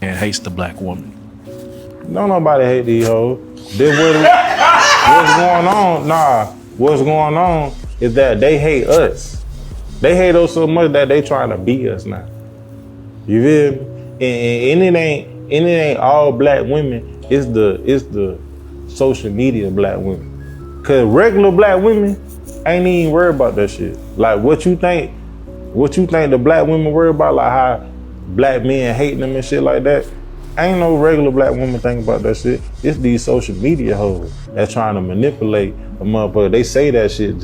and hates the black woman. Don't nobody hate these hoes. What's going on? What's going on is that they hate us. They hate us so much that they trying to beat us now. You feel me? And it ain't all black women. It's the social media black women. Cause regular black women ain't even worried about that shit. Like what you think the black women worry about, like how black men hating them and shit like that. Ain't no regular black woman think about that shit. It's these social media hoes that's trying to manipulate a motherfucker. They say that shit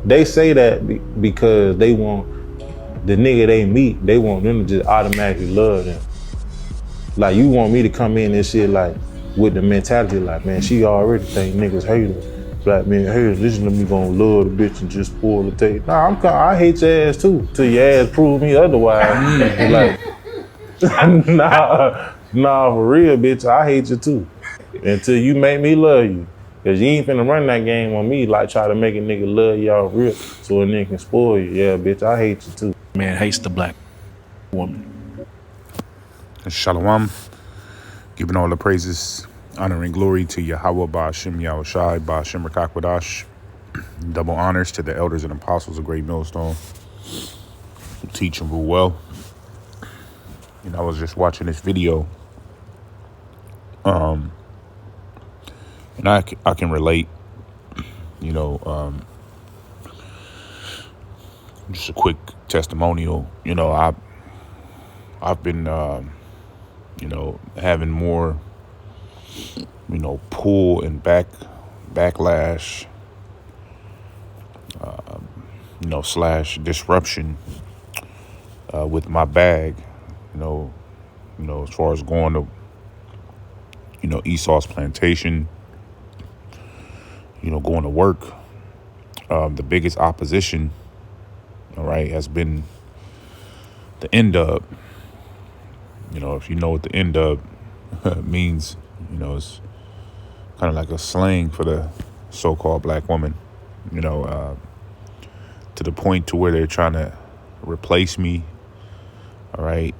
they say that because they want the nigga they meet, they want them to just automatically love them. Like you want me to come in and shit like with the mentality like, man, she already think niggas hate her. Black men hate her. This is me gonna love the bitch and just spoil the taste. I hate your ass too, till your ass prove me otherwise. Like, nah, for real, bitch, I hate you too. Until you make me love you. Cause you ain't finna run that game on me, like try to make a nigga love y'all real so a nigga can spoil you. Yeah, bitch, I hate you too. Man hates the black woman. Shalom. Giving all the praises, honor, and glory to Yahweh Ba'ashem Yahushai Ba'ashem Rakakwadash. Double honors to the elders and apostles of Great Millstone who teach and rule well. You know, I was just watching this video, and I can relate. You know, just a quick testimonial. You know, I've been, you know, having more, you know, pull and backlash, you know, / disruption with my bag. You know, as far as going to, you know, Esau's plantation, you know, going to work, the biggest opposition, all right, has been the N-Dub. You know, if you know what the N-Dub means, you know, it's kind of like a slang for the so-called black woman, you know, to the point to where they're trying to replace me, all right.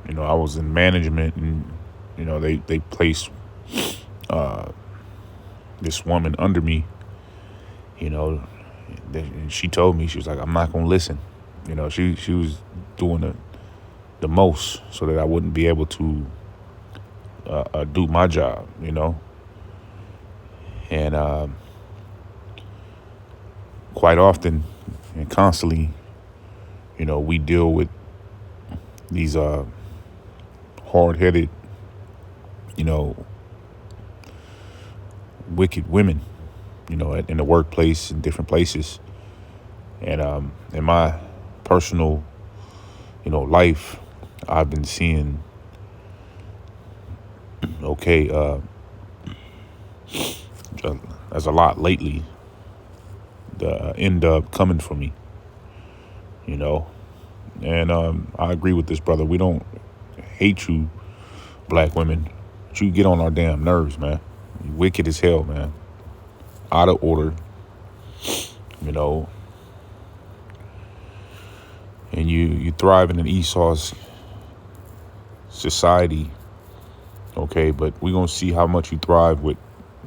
You know, I was in management and, you know, they placed this woman under me, you know, and she told me, she was like, I'm not going to listen. You know, she was doing the most so that I wouldn't be able to do my job, you know. And quite often and constantly, you know, we deal with these hard-headed, you know, wicked women, you know, in the workplace and different places. And in my personal, you know, life, I've been seeing, okay, there's a lot lately, the end up coming for me, you know. And I agree with this brother. We don't hate you, black women, but you get on our damn nerves, man. You wicked as hell, man. Out of order, you know. And you thrive in an Esau's society, okay, but we're going to see how much you thrive with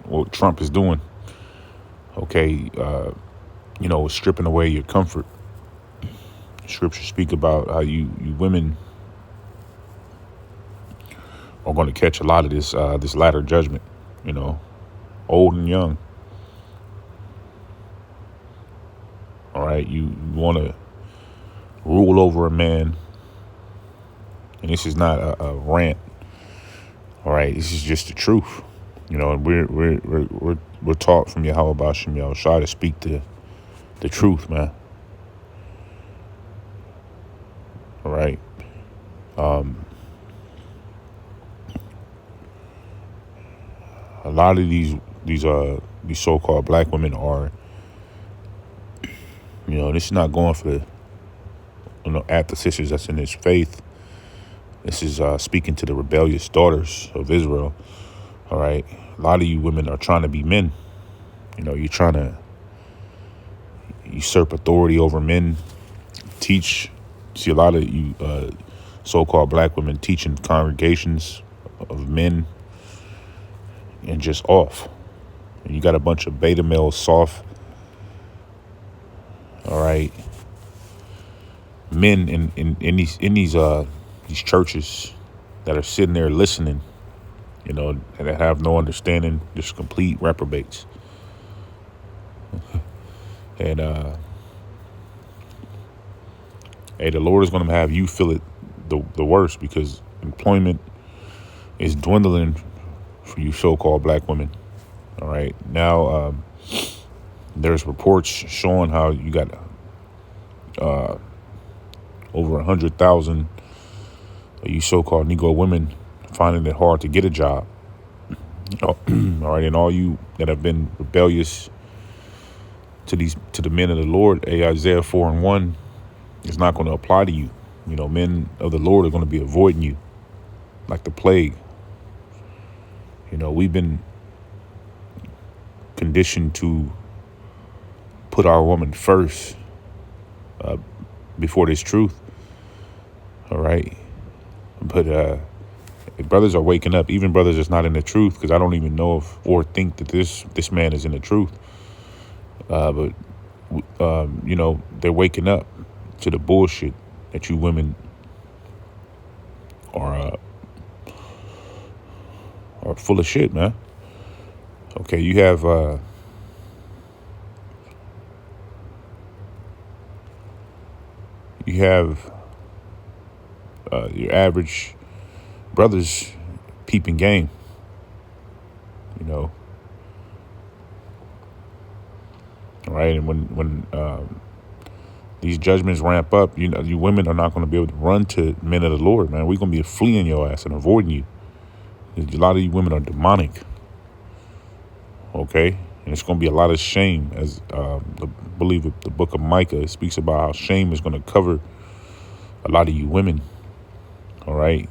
what Trump is doing, okay, you know, stripping away your comfort. Scriptures speak about how you women are going to catch a lot of this latter judgment, you know, old and young. All right, you want to rule over a man, and this is not a rant. All right, this is just the truth, you know. And we're taught from Yahweh Ba'ashem Yahushai to speak the truth, man. All right. A lot of these so-called black women are, you know, this is not going for the, you know, at the sisters that's in this faith. This is speaking to the rebellious daughters of Israel. All right. A lot of you women are trying to be men. You know, you're trying to usurp authority over men, teach. See, a lot of you so-called black women teaching congregations of men and just off. And you got a bunch of beta males, soft, all right, men in these churches that are sitting there listening, you know, and that have no understanding, just complete reprobates. And hey, the Lord is going to have you feel it the worst, because employment is dwindling for you so-called black women. All right, now there's reports showing how you got over 100,000 of you so-called Negro women finding it hard to get a job. All right, and all you that have been rebellious to the men of the Lord, Isaiah 4:1 is not going to apply to you. You know, men of the Lord are going to be avoiding you like the plague. You know, we've been conditioned to put our woman first before this truth. All right, but brothers are waking up, even brothers that's not in the truth, because I don't even know if or think that this man is in the truth. But you know, they're waking up to the bullshit that you women are full of shit, man. Okay, you have your average brothers peeping game, you know. All right, and when these judgments ramp up, you know, you women are not going to be able to run to men of the Lord, man. We're going to be fleeing your ass and avoiding you. A lot of you women are demonic, okay? And it's going to be a lot of shame, as I believe the book of Micah speaks about how shame is going to cover a lot of you women, all right,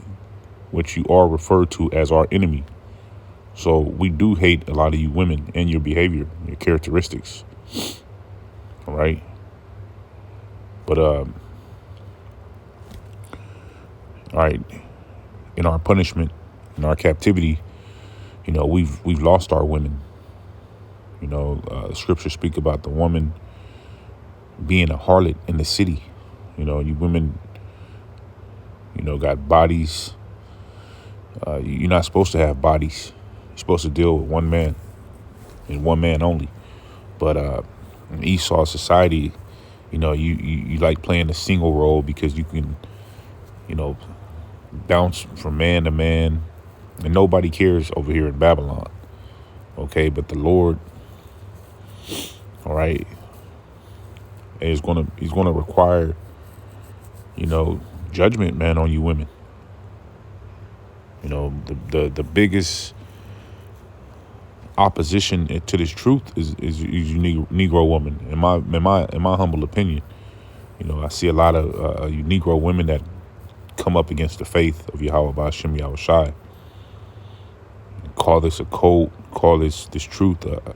which you are referred to as our enemy. So we do hate a lot of you women and your behavior, your characteristics, all right? But, all right, in our punishment, in our captivity, you know, we've lost our women. You know, scriptures speak about the woman being a harlot in the city. You know, you women, you know, got bodies. You're not supposed to have bodies. You're supposed to deal with one man and one man only. But in Esau society, you know, you like playing a single role because you can, you know, bounce from man to man, and nobody cares over here in Babylon. Okay, but the Lord, all right, he's gonna require, you know, judgment, man, on you women. You know, the biggest opposition to this truth is you Negro woman. In my humble opinion, you know, I see a lot of you Negro women that come up against the faith of Yahweh Ba'Shem Yahushai. Call this a cult, call this truth a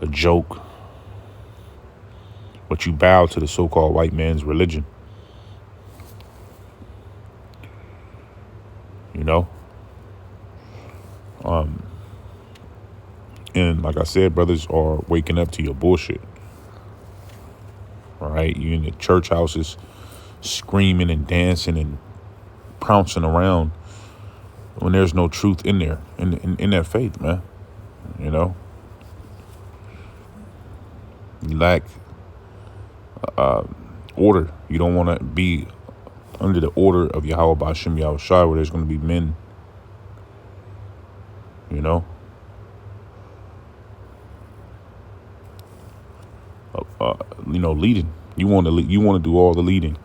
joke, but you bow to the so-called white man's religion. You know? And like I said, brothers are waking up to your bullshit. All right? You're in the church houses screaming and dancing and pouncing around when there's no truth in there, in that faith, man. You know? You lack order. You don't want to be under the order of Yahweh Ba'Shem Yahushai, where there's going to be men, you know, leading. You want to do all the leading.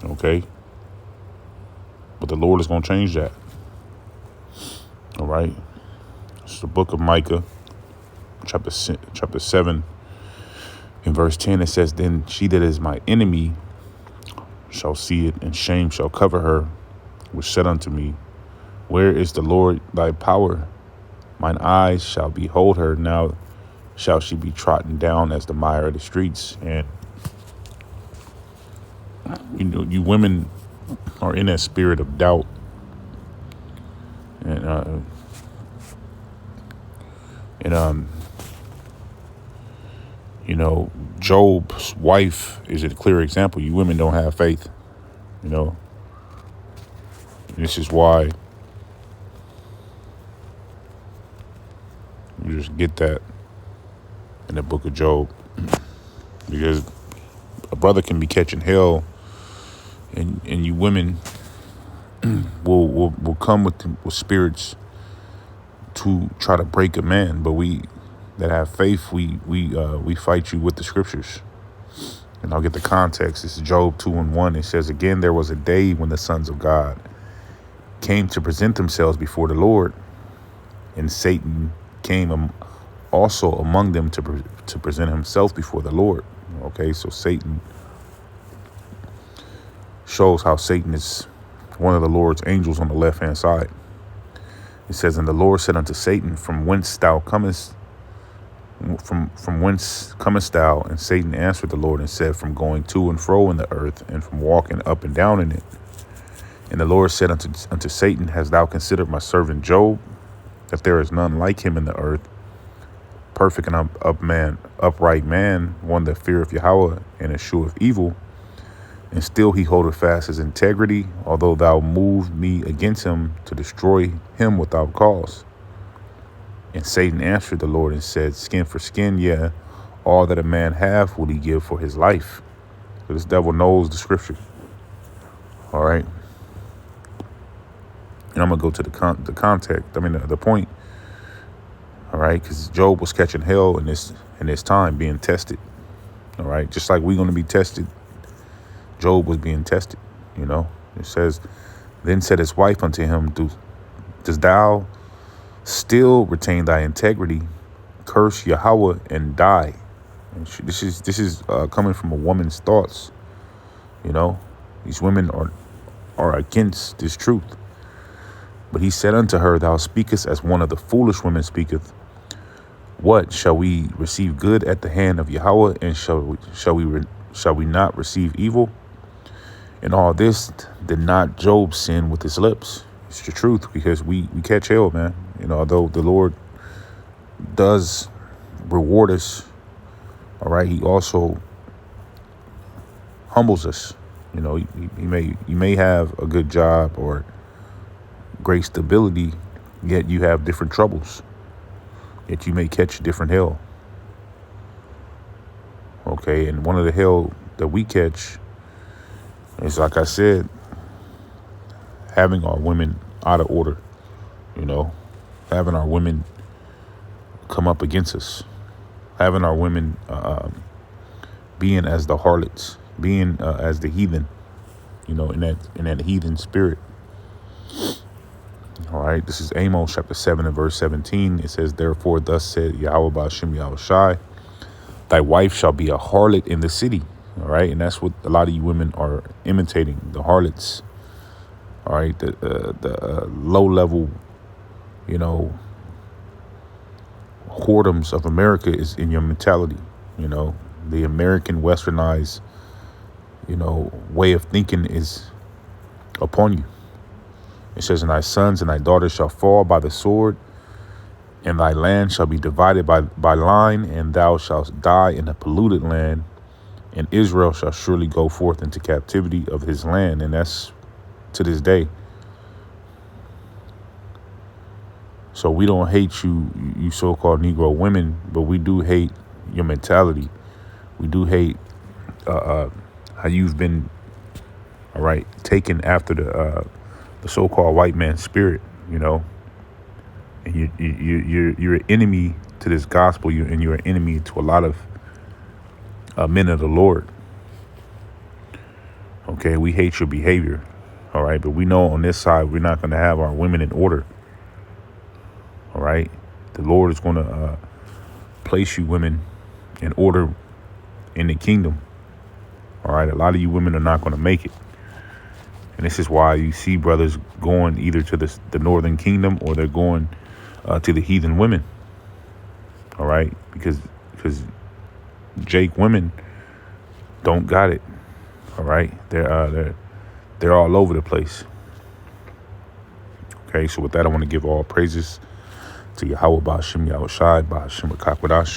Okay, but the Lord is going to change that. All right, it's the book of Micah, chapter 7, in verse 10. It says, "Then she that is my enemy shall see it, and shame shall cover her, which said unto me, Where is the Lord thy power? Mine eyes shall behold her. Now shall she be trodden down as the mire of the streets." And you women are in that spirit of doubt. And, Job's wife is a clear example. You women don't have faith, you know. This is why you just get that in the book of Job. Because a brother can be catching hell, and you women will come with spirits to try to break a man. But we that have faith, we fight you with the scriptures. And I'll get the context. This is Job 2:1. It says, again, there was a day when the sons of God came to present themselves before the Lord, and Satan came also among them to present himself before the Lord. Okay, so Satan shows how Satan is one of the Lord's angels on the left-hand side. It says, and the Lord said unto Satan, from whence comest thou? And Satan answered the Lord and said, from going to and fro in the earth, and from walking up and down in it. And the Lord said unto Satan, hast thou considered my servant Job, that there is none like him in the earth, perfect and upright man, one that feareth Yahweh and escheweth evil, and still he holdeth fast his integrity, although thou move me against him to destroy him without cause. And Satan answered the Lord and said, skin for skin, yeah, all that a man have will he give for his life. So this devil knows the scripture. All right. And I'm going to go to the context. The point. All right. Because Job was catching hell in this time, being tested. All right. Just like we're going to be tested. Job was being tested. You know, it says, then said his wife unto him, dost thou still retain thy integrity? Curse Yahweh and die. And this is coming from a woman's thoughts. You know, these women are against this truth. But he said unto her, thou speakest as one of the foolish women speaketh. What, shall we receive good at the hand of Yahweh, and shall we not receive evil? In all this did not Job sin with his lips. It's the truth, because we catch hell, man. You know, although the Lord does reward us, all right, he also humbles us. You know, you may have a good job or great stability, yet you have different troubles. Yet you may catch different hell. Okay, and one of the hell that we catch is, like I said, having our women out of order, you know, having our women come up against us, having our women being as the harlots, being as the heathen, you know, in that heathen spirit. All right, this is Amos chapter 7 and verse 17. It says, therefore, thus said Yahweh Ba'ashem Yahweh Shai, thy wife shall be a harlot in the city. All right, and that's what a lot of you women are imitating, the harlots. All right, the low level, you know, whoredoms of America is in your mentality. You know, the American westernized, you know, way of thinking is upon you. It says, and thy sons and thy daughters shall fall by the sword, and thy land shall be divided by line, and thou shalt die in a polluted land, and Israel shall surely go forth into captivity of his land. And that's to this day. So we don't hate you so-called Negro women, but we do hate your mentality. We do hate how you've been, all right, taken after the so-called white man's spirit, you know. And you're an enemy to this gospel, and you're an enemy to a lot of men of the Lord. Okay, we hate your behavior, all right, but we know on this side we're not going to have our women in order. All right, the Lord is going to place you women in order in the kingdom. All right, a lot of you women are not going to make it. And this is why you see brothers going either to the northern kingdom, or they're going to the heathen women. All right, because Jake women don't got it. All right, they're all over the place. Okay, so with that, I want to give all praises to Yahweh Ba'Shem Yahushai Ba'Shem Rakakwadash.